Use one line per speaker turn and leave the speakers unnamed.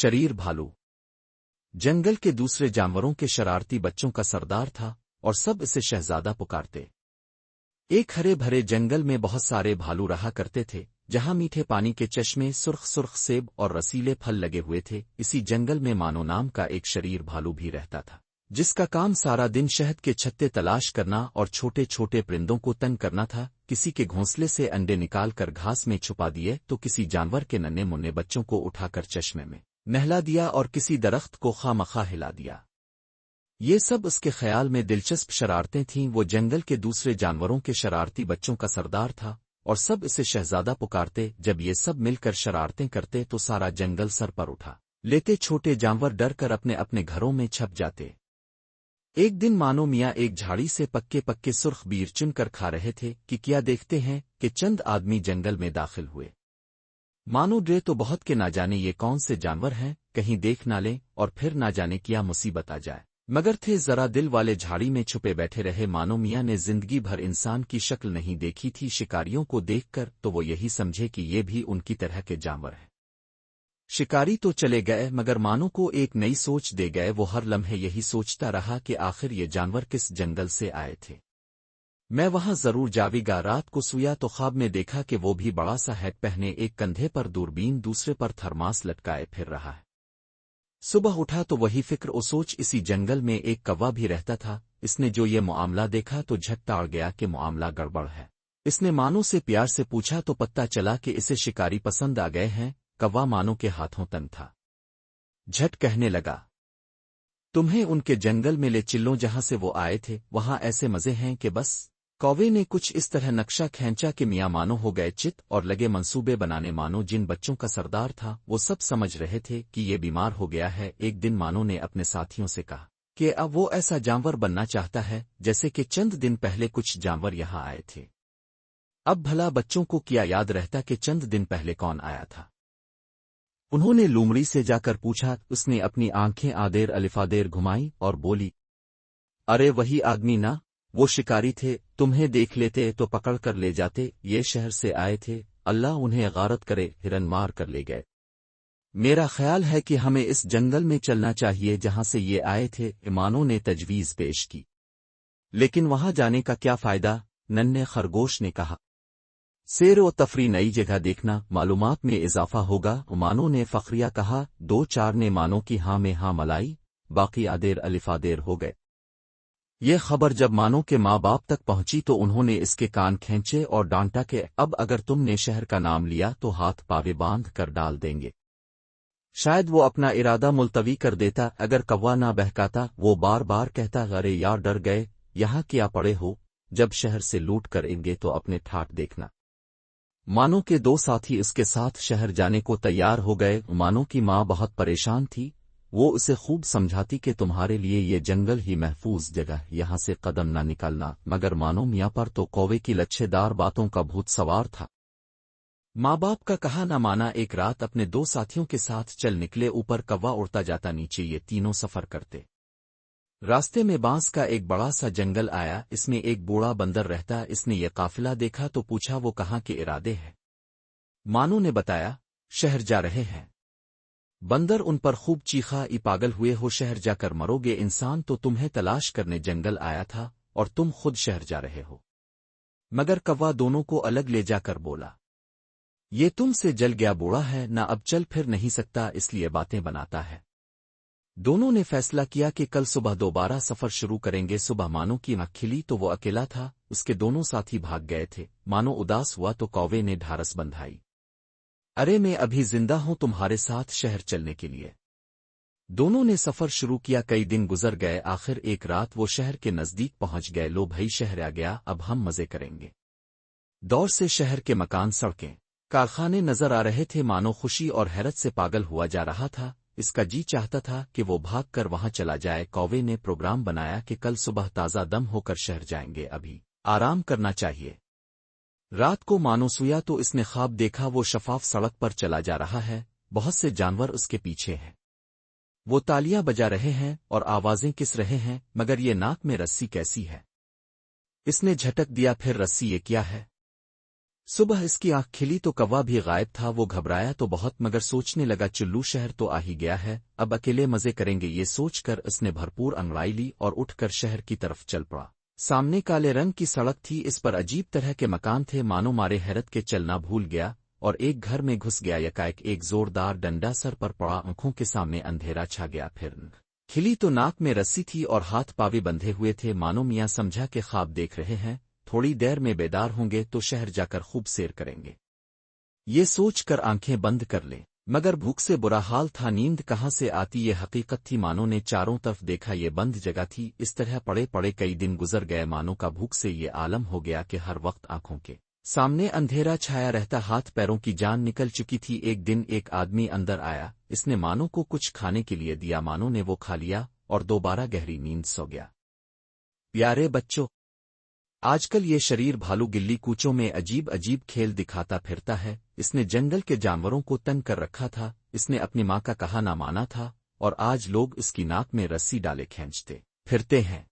शरीर भालू जंगल के दूसरे जानवरों के शरारती बच्चों का सरदार था और सब इसे शहजादा पुकारते। एक हरे भरे जंगल में बहुत सारे भालू रहा करते थे, जहां मीठे पानी के चश्मे, सुर्ख सुर्ख सेब और रसीले फल लगे हुए थे। इसी जंगल में मानो नाम का एक शरीर भालू भी रहता था, जिसका काम सारा दिन शहद के छत्ते तलाश करना और छोटे छोटे परिंदों को तंग करना था। किसी के घोंसले से अंडे निकाल कर घास में छुपा दिए तो किसी जानवर के नन्हे मुन्ने बच्चों को उठाकर चश्मे में नहला दिया और किसी दरख्त को खामखा हिला दिया। ये सब उसके ख्याल में दिलचस्प शरारतें थीं। वो जंगल के दूसरे जानवरों के शरारती बच्चों का सरदार था और सब इसे शहजादा पुकारते। जब ये सब मिलकर शरारतें करते तो सारा जंगल सर पर उठा लेते। छोटे जानवर डर कर अपने अपने घरों में छप जाते। एक दिन मानो मियाँ एक झाड़ी से पक्के पक्के सुर्ख बीर चुन कर खा रहे थे कि क्या देखते हैं कि चंद आदमी जंगल में दाखिल हुए। मानो डरे तो बहुत के ना जाने ये कौन से जानवर हैं, कहीं देख ना लें और फिर ना जाने क्या मुसीबत आ जाए। मगर थे जरा दिल वाले, झाड़ी में छुपे बैठे रहे। मानो मियाँ ने जिंदगी भर इंसान की शक्ल नहीं देखी थी। शिकारियों को देखकर तो वो यही समझे कि ये भी उनकी तरह के जानवर हैं। शिकारी तो चले गए मगर मानो को एक नई सोच दे गए। वो हर लम्हे यही सोचता रहा कि आखिर ये जानवर किस जंगल से आए थे, मैं वहां जरूर जावेगा। रात को सोया तो ख्वाब में देखा कि वो भी बड़ा सा हैट पहने, एक कंधे पर दूरबीन, दूसरे पर थर्मास लटकाए फिर रहा है। सुबह उठा तो वही फिक्र ओ सोच। इसी जंगल में एक कौवा भी रहता था। इसने जो ये मामला देखा तो झट टाल गया कि मामला गड़बड़ है। इसने मानो से प्यार से पूछा तो पता चला कि इसे शिकारी पसंद आ गए हैं। कौवा मानो के हाथों तंग था, झट कहने लगा, तुम्हें उनके जंगल में ले चिल्लो जहां से वो आए थे, वहां ऐसे मजे हैं कि बस। कौवे ने कुछ इस तरह नक्शा खींचा कि मियाँ मानो हो गए चित और लगे मंसूबे बनाने। मानो जिन बच्चों का सरदार था वो सब समझ रहे थे कि ये बीमार हो गया है। एक दिन मानो ने अपने साथियों से कहा कि अब वो ऐसा जानवर बनना चाहता है जैसे कि चंद दिन पहले कुछ जानवर यहाँ आए थे। अब भला बच्चों को क्या याद रहता कि चंद दिन पहले कौन आया था। उन्होंने लोमड़ी से जाकर पूछा। उसने अपनी आंखें आदेर अलिफादेर घुमाई और बोली, अरे वही आदमी ना, वो शिकारी थे, तुम्हें देख लेते तो पकड़ कर ले जाते। ये शहर से आए थे, अल्लाह उन्हें गारत करे, हिरन मार कर ले गए। मेरा ख्याल है कि हमें इस जंगल में चलना चाहिए जहां से ये आए थे। इमानों ने तजवीज पेश की। लेकिन वहां जाने का क्या फायदा, नन्हे खरगोश ने कहा। सैर व तफरी, नई जगह देखना, मालूमात में इजाफा होगा। उमानों ने फखरिया कहा। दो चार ने मानो की हाँ में हाँ मलाई, बाकी आदेर अलिफादेर हो गए। ये खबर जब मानो के माँ बाप तक पहुंची तो उन्होंने इसके कान खींचे और डांटा कि अब अगर तुमने शहर का नाम लिया तो हाथ पावे बांध कर डाल देंगे। शायद वो अपना इरादा मुलतवी कर देता। अगर कौवा ना बहकाता, वो बार बार कहता, अरे यार डर गए, यहाँ क्या पड़े हो, जब शहर से लूट करेंगे तो अपने ठाट देखना। मानो के दो साथी इसके साथ शहर जाने को तैयार हो गए। मानो की माँ बहुत परेशान थी। वो उसे खूब समझाती कि तुम्हारे लिए ये जंगल ही महफूज जगह, यहाँ से कदम ना निकालना। मगर मानो मियाँ पर तो कौवे की लच्छेदार बातों का भूत सवार था। माँ बाप का कहा न माना। एक रात अपने दो साथियों के साथ चल निकले। ऊपर कौवा उड़ता जाता, नीचे ये तीनों सफर करते। रास्ते में बांस का एक बड़ा सा जंगल आया। इसमें एक बूढ़ा बंदर रहता। इसने ये काफिला देखा तो पूछा, वो कहाँ के इरादे है। मानो ने बताया, शहर जा रहे हैं। बंदर उन पर खूब चीखा, ई पागल हुए हो, शहर जाकर मरोगे। इंसान तो तुम्हें तलाश करने जंगल आया था और तुम खुद शहर जा रहे हो। मगर कौवा दोनों को अलग ले जाकर बोला, ये तुमसे जल गया बूढ़ा है ना, अब चल फिर नहीं सकता, इसलिए बातें बनाता है। दोनों ने फैसला किया कि कल सुबह दोबारा सफर शुरू करेंगे। सुबह मानो की आँख खिली तो वो अकेला था, उसके दोनों साथी भाग गए थे। मानो उदास हुआ तो कौवे ने ढारस बंधाई, अरे मैं अभी जिंदा हूं तुम्हारे साथ शहर चलने के लिए। दोनों ने सफर शुरू किया। कई दिन गुजर गए। आखिर एक रात वो शहर के नजदीक पहुंच गए। लो भाई, शहर आ गया, अब हम मजे करेंगे। दौर से शहर के मकान, सड़कें, कारखाने नजर आ रहे थे। मानो खुशी और हैरत से पागल हुआ जा रहा था। इसका जी चाहता था कि वो भाग कर वहां चला जाए। कौवे ने प्रोग्राम बनाया कि कल सुबह ताज़ा दम होकर शहर जाएंगे, अभी आराम करना चाहिए। रात को मानो सोया तो इसने ख्वाब देखा, वो शफाफ सड़क पर चला जा रहा है, बहुत से जानवर उसके पीछे हैं। वो तालियां बजा रहे हैं और आवाजें किस रहे हैं, मगर ये नाक में रस्सी कैसी है। इसने झटक दिया, फिर रस्सी ये क्या है। صبح اس کی آنکھ کھلی تو کوا بھی غائب تھا۔ وہ گھبرایا تو بہت مگر سوچنے لگا چلو شہر تو آ ہی گیا ہے، اب اکیلے مزے کریں گے۔ یہ سوچ کر اس نے بھرپور انگڑائی لی اور اٹھ کر شہر کی طرف چل پڑا۔ سامنے کالے رنگ کی سڑک تھی، اس پر عجیب طرح کے مکان تھے، مانو مارے حیرت کے چلنا بھول گیا اور ایک گھر میں گھس گیا۔ یکائک ایک زوردار ڈنڈا سر پر پڑا، آنکھوں کے سامنے اندھیرا چھا گیا۔ پھر کھلی تو ناک میں رسی تھی اور ہاتھ پاوے بندھے ہوئے تھے، مانو میاں سمجھا کہ خواب دیکھ رہے ہیں، تھوڑی دیر میں بیدار ہوں گے تو شہر جا کر خوب سیر کریں گے۔ یہ سوچ کر آنکھیں بند کر لیں، مگر بھوک سے برا حال تھا، نیند کہاں سے آتی۔ یہ حقیقت تھی، مانو نے چاروں طرف دیکھا، یہ بند جگہ تھی۔ اس طرح پڑے پڑے کئی دن گزر گئے، مانو کا بھوک سے یہ عالم ہو گیا کہ ہر وقت آنکھوں کے سامنے اندھیرا چھایا رہتا، ہاتھ پیروں کی جان نکل چکی تھی۔ ایک دن ایک آدمی اندر آیا، اس نے مانو کو کچھ کھانے کے لیے دیا، مانو نے وہ کھا لیا اور دوبارہ گہری نیند سو گیا۔ پیارے بچوں، آج کل یہ شریر بھالو گلی کوچوں میں عجیب عجیب کھیل دکھاتا پھرتا ہے۔ اس نے جنگل کے جانوروں کو تنگ کر رکھا تھا، اس نے اپنی ماں کا کہا نہ مانا تھا، اور آج لوگ اس کی ناک میں رسی ڈالے کھینچتے پھرتے ہیں۔